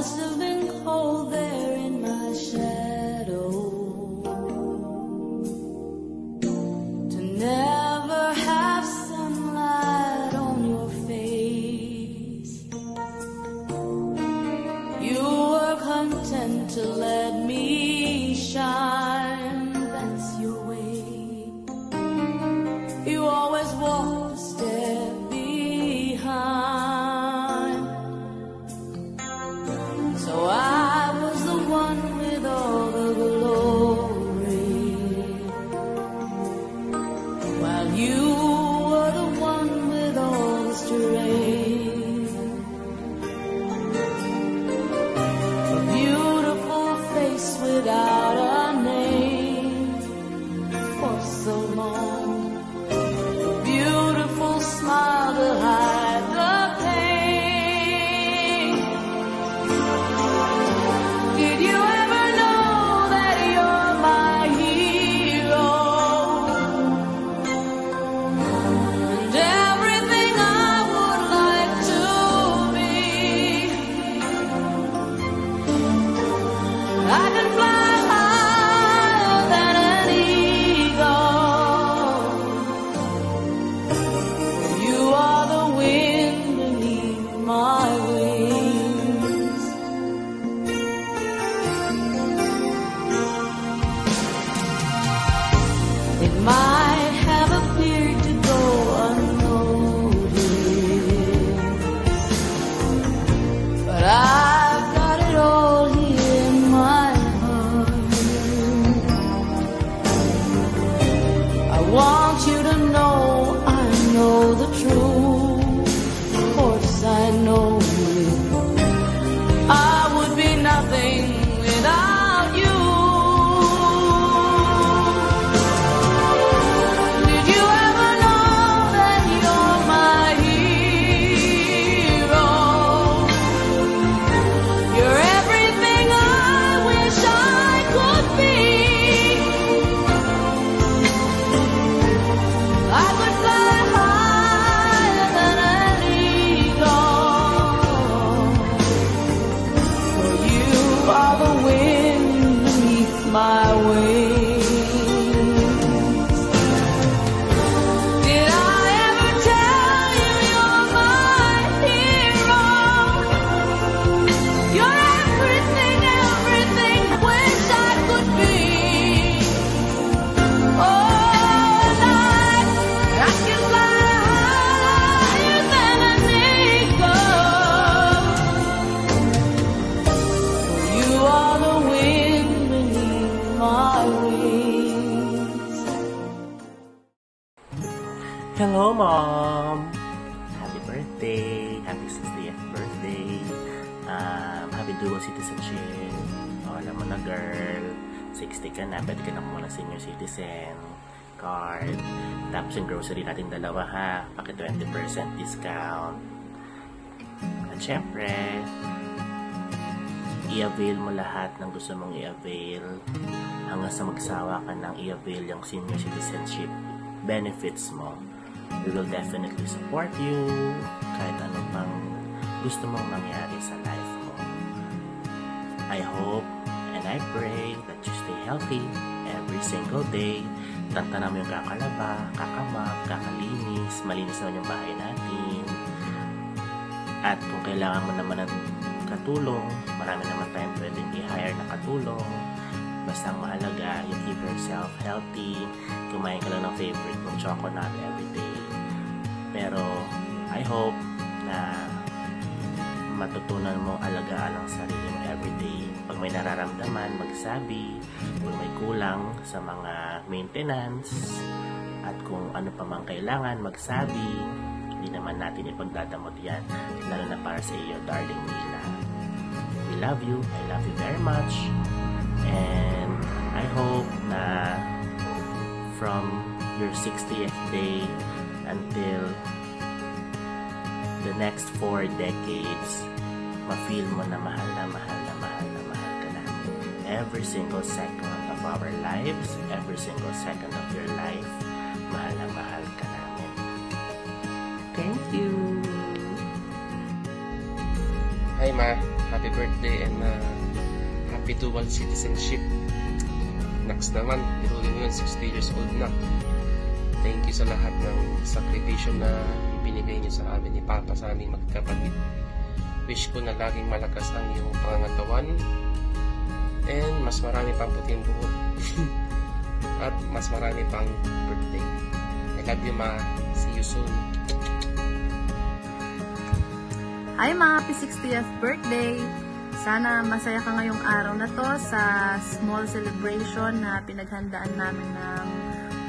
must have been cold there in my shadow to never have sunlight on your face. You were content to let me shine, that's your way. You always walk a step behind. So I was the one with all the glory, while you were the one with all the strength. A beautiful face without a name for so long. A beautiful smile to hide the pain. Did you ever know that you're my hero? And everything I would like to be. I can fly higher than an eagle. You are the wind beneath my wings. It might have appeared to go unnoticed, but I've got it all here in my heart. I want you to know I know the truth. Of course I know it. I would be nothing without you. Did you ever know that you're my hero? You're everything I wish I could be. I could fly higher than an eagle. For you are the wind beneath my wings. Did I ever tell you you're my hero? You're everything, everything I wish I could be. Oh, night, I can fly higher than an eagle. You are the wind beneath my wings. Hello, Mom! Happy birthday! Happy 60th birthday! Happy dual citizenship! Alam mo na, girl, 60 ka na, pwede ka na kumuha ng senior citizen card. Tapos yung grocery natin dalawa, ha? Paki 20% discount. At syempre, i-avail mo lahat ng gusto mong i-avail hanggang sa magsawa ka ng i-avail yung senior citizenship benefits mo. We will definitely support you kahit ano pang gusto mong mangyari sa life mo. I hope and I pray that you stay healthy every single day. Tantana mo yung kakalaba, kakamap, kakalinis, malinis naman yung bahay natin. At kung kailangan mo naman ng katulong, marami naman tayong pwedeng i-hire na katulong. Basta ang mahalaga, you keep yourself healthy. Kumain ka lang ng favorite mong chocolate everyday. Pero I hope na matutunan mo alagaan ang sarili mo everyday. Pag may nararamdaman, magsabi. Kung may kulang sa mga maintenance at kung ano pa mang kailangan, magsabi. Hindi naman natin ipagdadamot yan, lalo na para sa iyo, darling Mila. We love you. I love you very much. And I hope na from your 60th day until the next 4 decades, ma-feel mo na mahal na mahal na mahal na mahal ka namin. Every single second of our lives, every single second of your life, mahal na mahal ka namin. Thank you! Hi Ma, happy birthday and happy dual citizenship. Next naman, irulin mo yun, 60 years old na. Thank you sa lahat ng sakripisyo na ibinigay niyo sa amin ni Papa, sa aming magkapatid. Wish ko na laging malakas ang iyong pangangatawan and mas marami pang puting buhok at mas marami pang birthday. I love you Ma, see you soon. Hi Ma, happy 60th birthday! Sana masaya ka ngayong araw na to sa small celebration na pinaghandaan namin ng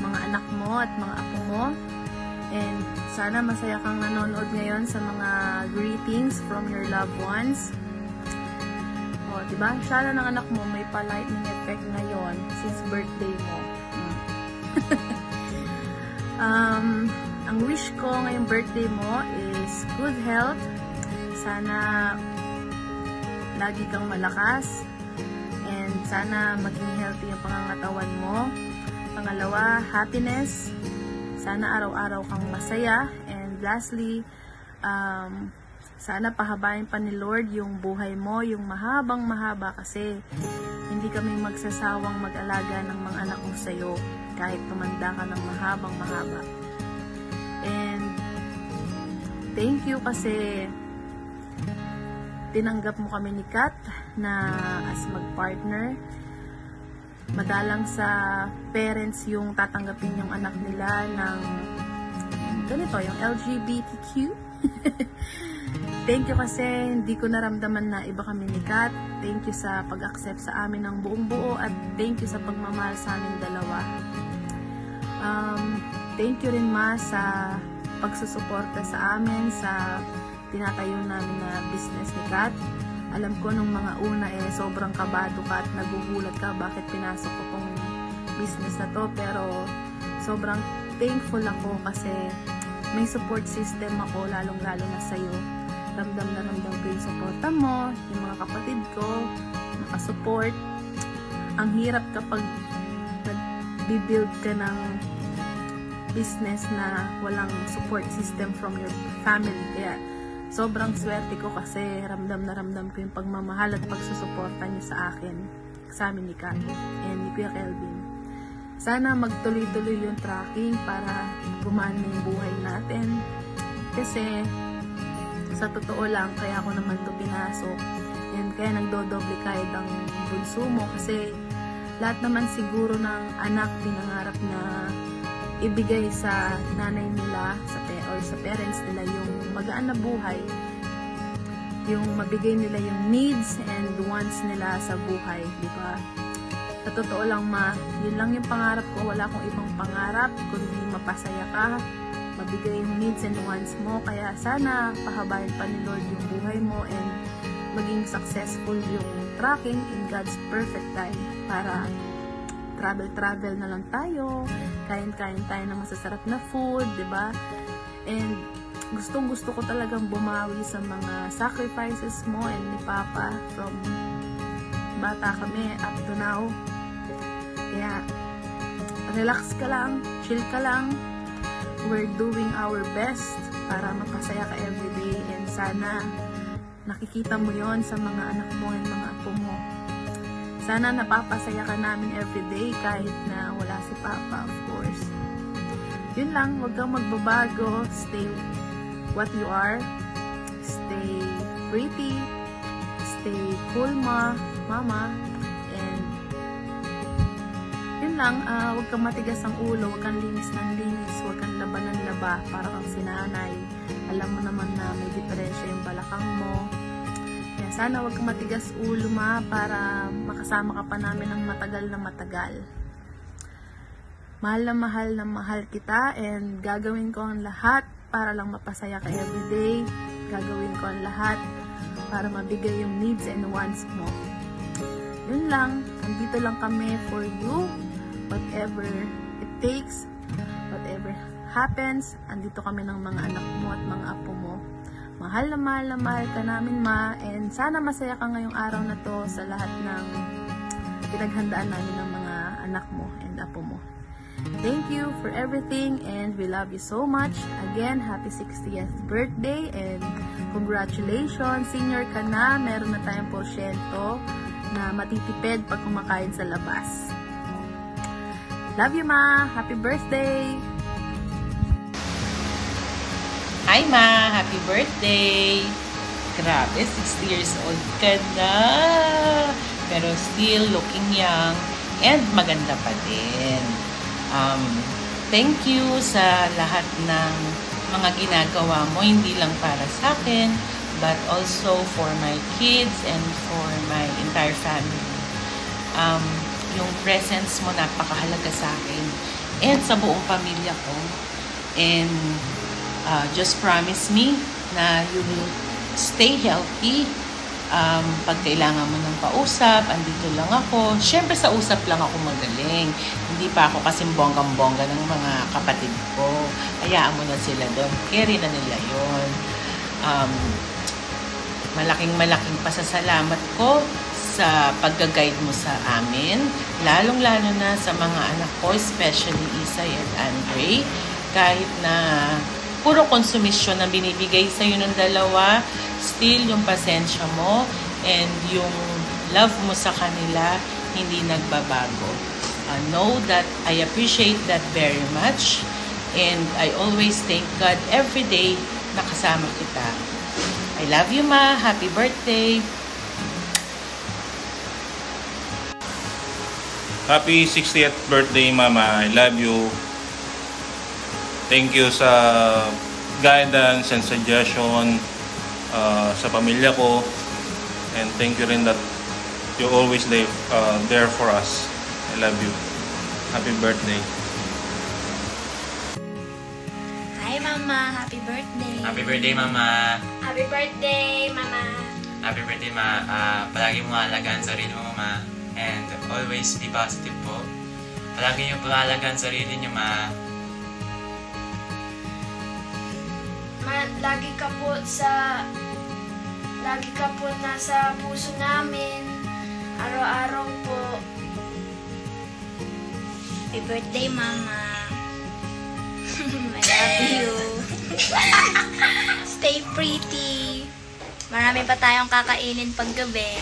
mga anak mo at mga apo mo. And sana masaya kang nanonood ngayon sa mga greetings from your loved ones. O, diba? Sana ng anak mo may pa-lightning effect ngayon since birthday mo. Ang wish ko ngayong birthday mo is good health. Sana lagi kang malakas and sana maging healthy yung pangangatawan mo. Pangalawa, happiness. Sana araw-araw kang masaya. And lastly, sana pahabain pa ni Lord yung buhay mo, yung mahabang mahaba kasi hindi kami magsasawang mag-alaga ng mga anak mo sa'yo kahit tumanda ka ng mahabang mahaba. And thank you kasi tinanggap mo kami ni Kat na as mag-partner. Madalang sa parents yung tatanggapin yung anak nila ng ganito, yung LGBTQ. Thank you kasi hindi ko naramdaman na iba kami ni Kat. Thank you sa pag-accept sa amin ng buong buo at thank you sa pagmamahal sa aming dalawa. Thank you rin Ma sa pagsusuporta sa amin sa tinatayo namin na business ni Kat. Alam ko nung mga una sobrang kabado ka at nagugulat ka bakit pinasok ko tong business na to, pero sobrang thankful ako kasi may support system ako, lalong-lalo na sa'yo. Ramdam na ramdam ko yung supporta mo, yung mga kapatid ko, nakasupport. Ang hirap kapag nag-build ka ng business na walang support system from your family. Kaya sobrang swerte ko kasi ramdam na ramdam ko yung pagmamahal at pagsusuporta niyo sa akin, sa amin ni Kat and ni Kuya Kelvin. Sana magtuloy-tuloy yung tracking para gumana yung buhay natin. Kasi sa totoo lang, kaya ako naman ito pinasok and kaya nagdodoble kahit ang bunso mo kasi lahat naman siguro ng anak pinangarap na ibigay sa nanay nila or sa parents nila yung magaan na buhay, yung mabigay nila yung needs and wants nila sa buhay, di ba? Sa totoo lang Ma, yun lang yung pangarap ko, wala akong ibang pangarap kundi mapasaya ka, mabigay yung needs and wants mo, kaya sana pahabain pa ni Lord yung buhay mo and maging successful yung tracking in God's perfect time para travel na lang tayo, kain-kain tayo ng masasarap na food, di ba? And gustong-gusto ko talagang bumawi sa mga sacrifices mo and ni Papa from bata kami up to now. Kaya relax ka lang, chill ka lang. We're doing our best para mapasaya ka everyday and sana nakikita mo yon sa mga anak mo and mga apo mo. Sana napapasaya ka namin everyday kahit na wala si Papa, of course. Yun lang, huwag kang magbabago. Stay what you are. Stay pretty. Stay cool, Mama. And yun lang, huwag kang matigas ang ulo. Huwag kang linis ng linis. Huwag kang laban ng laba para kang sinanay. Alam mo naman na may diferensya yung balakang mo. Sana wag kang matigas ulo Ma para makasama ka pa namin ng matagal na matagal. Mahal na mahal kita and gagawin ko ang lahat para lang mapasaya ka everyday. Gagawin ko ang lahat para mabigay yung needs and wants mo. Yun lang, andito lang kami for you. Whatever it takes, whatever happens, andito kami ng mga anak mo at mga apo mo. Mahal na mahal ka namin Ma and sana masaya ka ngayong araw na to sa lahat ng pinaghandaan namin ng mga anak mo and apo mo. Thank you for everything and we love you so much. Again, happy 60th birthday and Congratulations! Senior ka na, meron na tayong porsyento na matitipid pag kumakain sa labas. Love you, Ma! Happy birthday! Hi, Ma! Happy birthday! Grabe, 60 years old ka na! Pero still looking young and maganda pa din. Thank you sa lahat ng mga ginagawa mo, hindi lang para sa akin, but also for my kids and for my entire family. Yung presence mo napakahalaga sa akin and sa buong pamilya ko. And just promise me na you will stay healthy. Pag kailangan mo ng pausap, andito lang ako. Siyempre sa usap lang ako magaling. Hindi pa ako kasing bonggang-bongga ng mga kapatid ko. Hayaan mo na sila doon. Carry na nila yun. Malaking pasasalamat ko sa pag-guide mo sa amin. Lalong-lalo na sa mga anak ko, especially Isay at Andre. Kahit na puro konsumisyon na binibigay sa'yo ng dalawa, still yung pasensya mo and yung love mo sa kanila hindi nagbabago. Know that I appreciate that very much and I always thank God every day na kasama kita. I love you, Ma. Happy birthday. Happy 60th birthday, Mama. I love you. Thank you sa guidance and suggestion sa pamilya ko. And thank you rin that you always there for us. I love you. Happy birthday. Hi, Mama. Happy birthday. Happy birthday, Mama. Happy birthday, Mama. Happy birthday, Ma. Palagi mo alagaan sarili mo, Ma. And always be positive po. Palagi niyo pangalagaan sarili niyo, Ma. Ma, lagi ka po nasa puso namin. Araw-araw po. Happy birthday, Mama. I love you. Stay pretty. Marami pa tayong kakainin paggabi.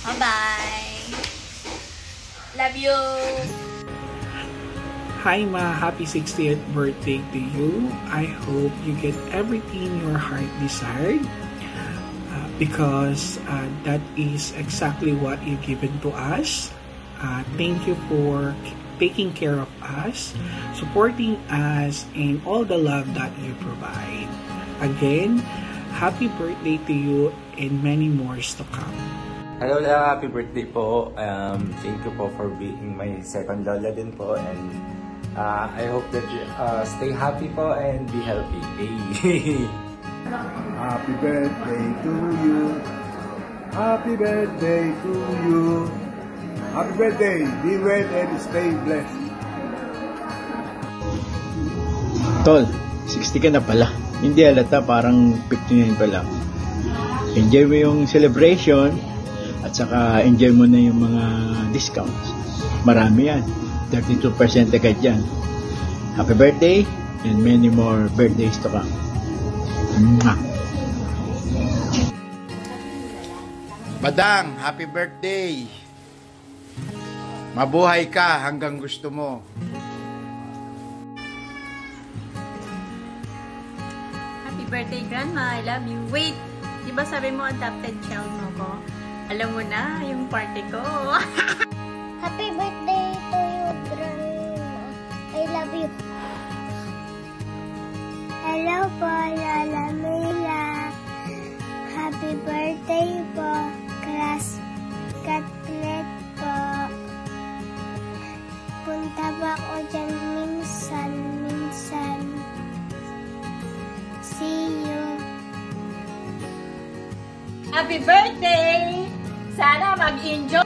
Bye-bye. Love you. Hi Ma, happy 60th birthday to you. I hope you get everything your heart desired because that is exactly what you've given to us. Thank you for taking care of us, supporting us, and all the love that you provide. Again, happy birthday to you and many more to come. Hello, happy birthday po. Thank you po for being my second lola din po, and I hope that you stay happy po and be healthy. Hey. Happy birthday to you. Happy birthday to you. Happy birthday. Be well and stay blessed. Tol, 60 ka na pala. Hindi halata, parang 59 pa lang. Enjoy mo yung celebration at saka enjoy mo na yung mga discounts. Marami yan. 32% agad yan. Happy birthday and many more birthdays to come. Mwah! Badang, happy birthday! Mabuhay ka hanggang gusto mo. Happy birthday, Grandma. I love you. Wait, di ba sabi mo adopted child mo ko? Alam mo na, yung party ko. Happy birthday to you, Grandma. I love you. Hello po, Lola Mila. Happy birthday po, Class Catlet po. Punta ba ako dyan minsan. See you. Happy birthday! Sana mag-enjoy!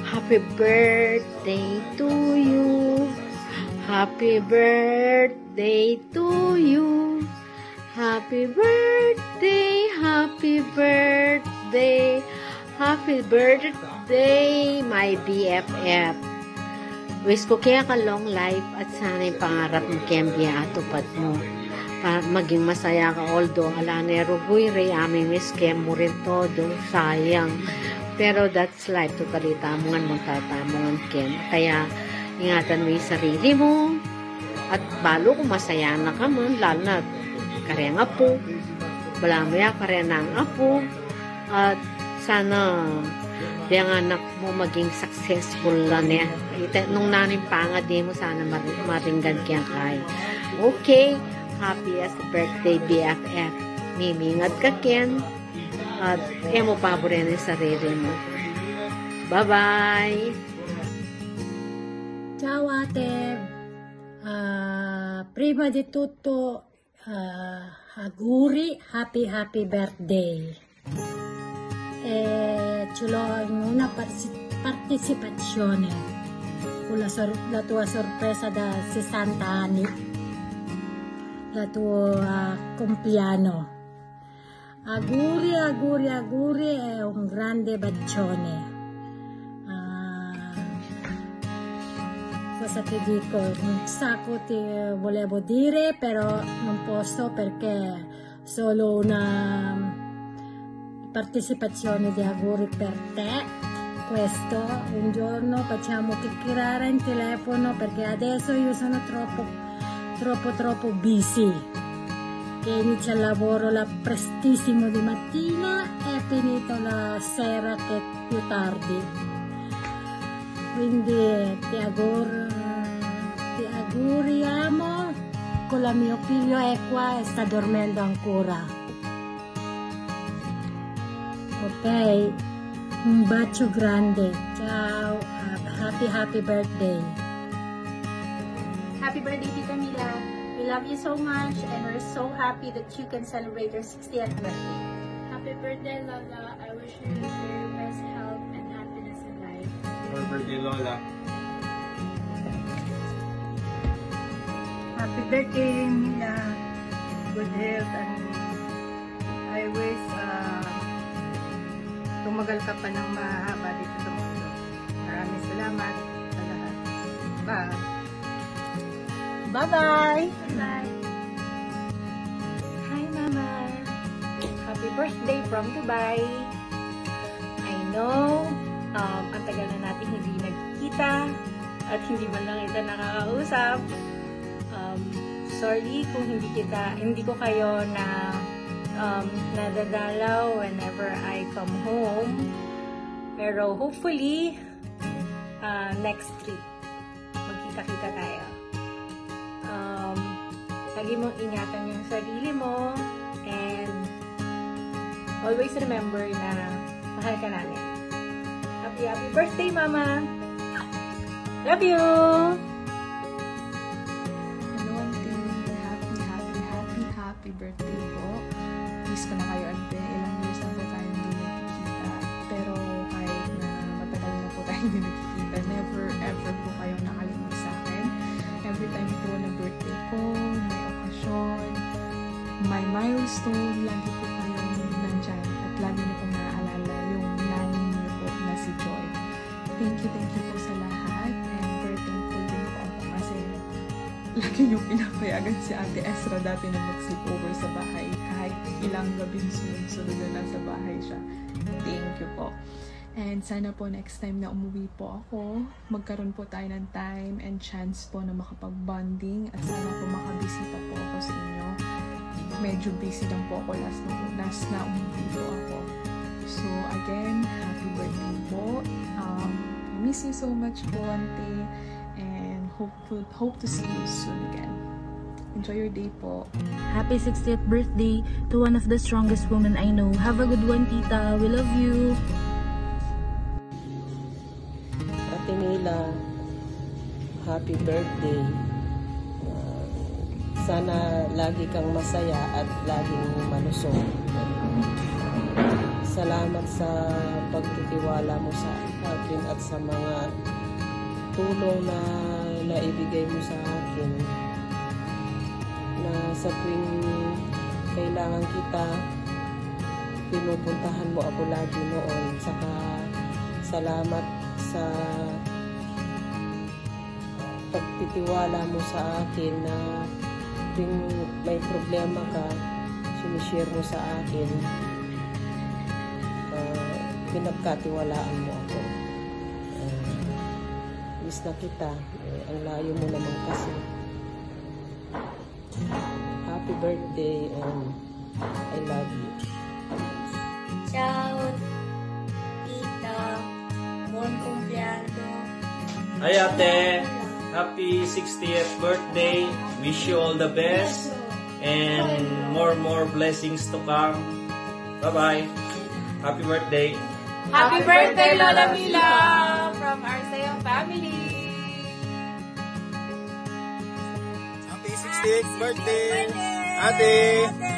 Happy birthday to you. Happy birthday to you. Happy birthday, happy birthday, happy birthday, my BFF. Wish ko kaya ka long life at sana yung pangarap mo kaya atupad mo. maging masaya ka. Although, alanero guy, aming scam mo rin todo. Sayang. Pero that's life. Totally tamungan mong tatamungan, Ken. Kaya, ingatan mo yung sarili mo. At balo kung masaya na ka man, lalo na kareng apo. Wala mo ya, kareng ang apo. At sana, yung anak mo maging successful lang niya. Nung nanin panga, di mo sana maringgan kaya kay. Okay, happiest birthday, BFF. Mimingat ka, Ken. At mo paborin yung sarili mo. Bye-bye! Ciao ate! Prima di tutto, auguri, happy birthday! Ce l'ho in una partecipazione con la tua sorpresa da 60 anni, la tua compleanno. Auguri, auguri, auguri e un grande bacione. Cosa ti dico? Un sacco ti volevo dire, però non posso perché solo una partecipazione di auguri per te. Questo un giorno facciamo chiacchierare in telefono perché adesso io sono troppo busy, che inizia il lavoro prestissimo di mattina e finito la sera che più tardi. Quindi ti auguriamo con la mio figlio è qua e sta dormendo ancora. Ok, un bacio grande. Ciao, happy birthday. Happy birthday, Tita Mila. We love you so much and we're so happy that you can celebrate your 60th birthday. Happy birthday, Lola. I wish you the very best health and happiness in life. Happy birthday, Lola. Happy birthday, Mila. Good health and I wish tumagal ka pa ng mahaba dito sa mundo. Maraming salamat sa lahat. Bye. Bye-bye. Bye. Hi, Mama. Happy birthday from Dubai. I know, ang tagal na natin hindi nagkikita at hindi man lang ito nakakausap. Sorry kung hindi ko kayo nadadalaw whenever I come home. Pero hopefully, next trip, magkita-kita tayo. Lagi mong ingatan yung sarili mo and always remember na mahal ka namin. Happy birthday, Mama! Love you! Happy birthday po. Miss ko na kayo at ilang years na po tayo hindi nagkikita. Pero kahit na matagal na po tayo hindi nagkikita, never ever po kayong nakalimut sa akin. Every time po na birthday ko, may okasyon, may milestone, lagi po kayong nandyan at lagi niyo pong naaalala yung nanay niyo po na si Joy. Thank you po sa lahat and very thankful din po ako kasi lagi niyong pinapayagan si Ate Ezra dati na mag-sleep over sa bahay kahit ilang gabing sunod-sunod na nasa bahay siya. Thank you po. And sana po next time na umuwi po ako, magkaroon po tayo ng time and chance po na makapag-bonding at sana po makabisita po ako sa inyo. Medyo busy lang po ako last na umuwi po ako. So again, happy birthday po. I miss you so much po, Auntie. And hope to see you soon again. Enjoy your day po. Happy 60th birthday to one of the strongest women I know. Have a good one, Tita. We love you. Ate Mila, happy birthday. Sana lagi kang masaya at laging malusog. Salamat sa pagtitiwala mo sa akin at sa mga tulong na naibigay mo sa akin. Na sa tuwing kailangan kita, pinupuntahan mo ako lagi noon. Saka salamat sa pagtitiwala mo sa akin na tuwing may problema ka, sinishare mo sa akin, pinagkatiwalaan mo ako. Miss na kita, ang layo mo naman kasi. Happy birthday and I love you. Ciao, tita. Buon compleanno. Hi ate, happy 60th birthday. Wish you all the best and more blessings to come. Bye-bye. Happy birthday. Happy birthday, Lola Mila, from Arceo family. Happy 60th birthday, ate.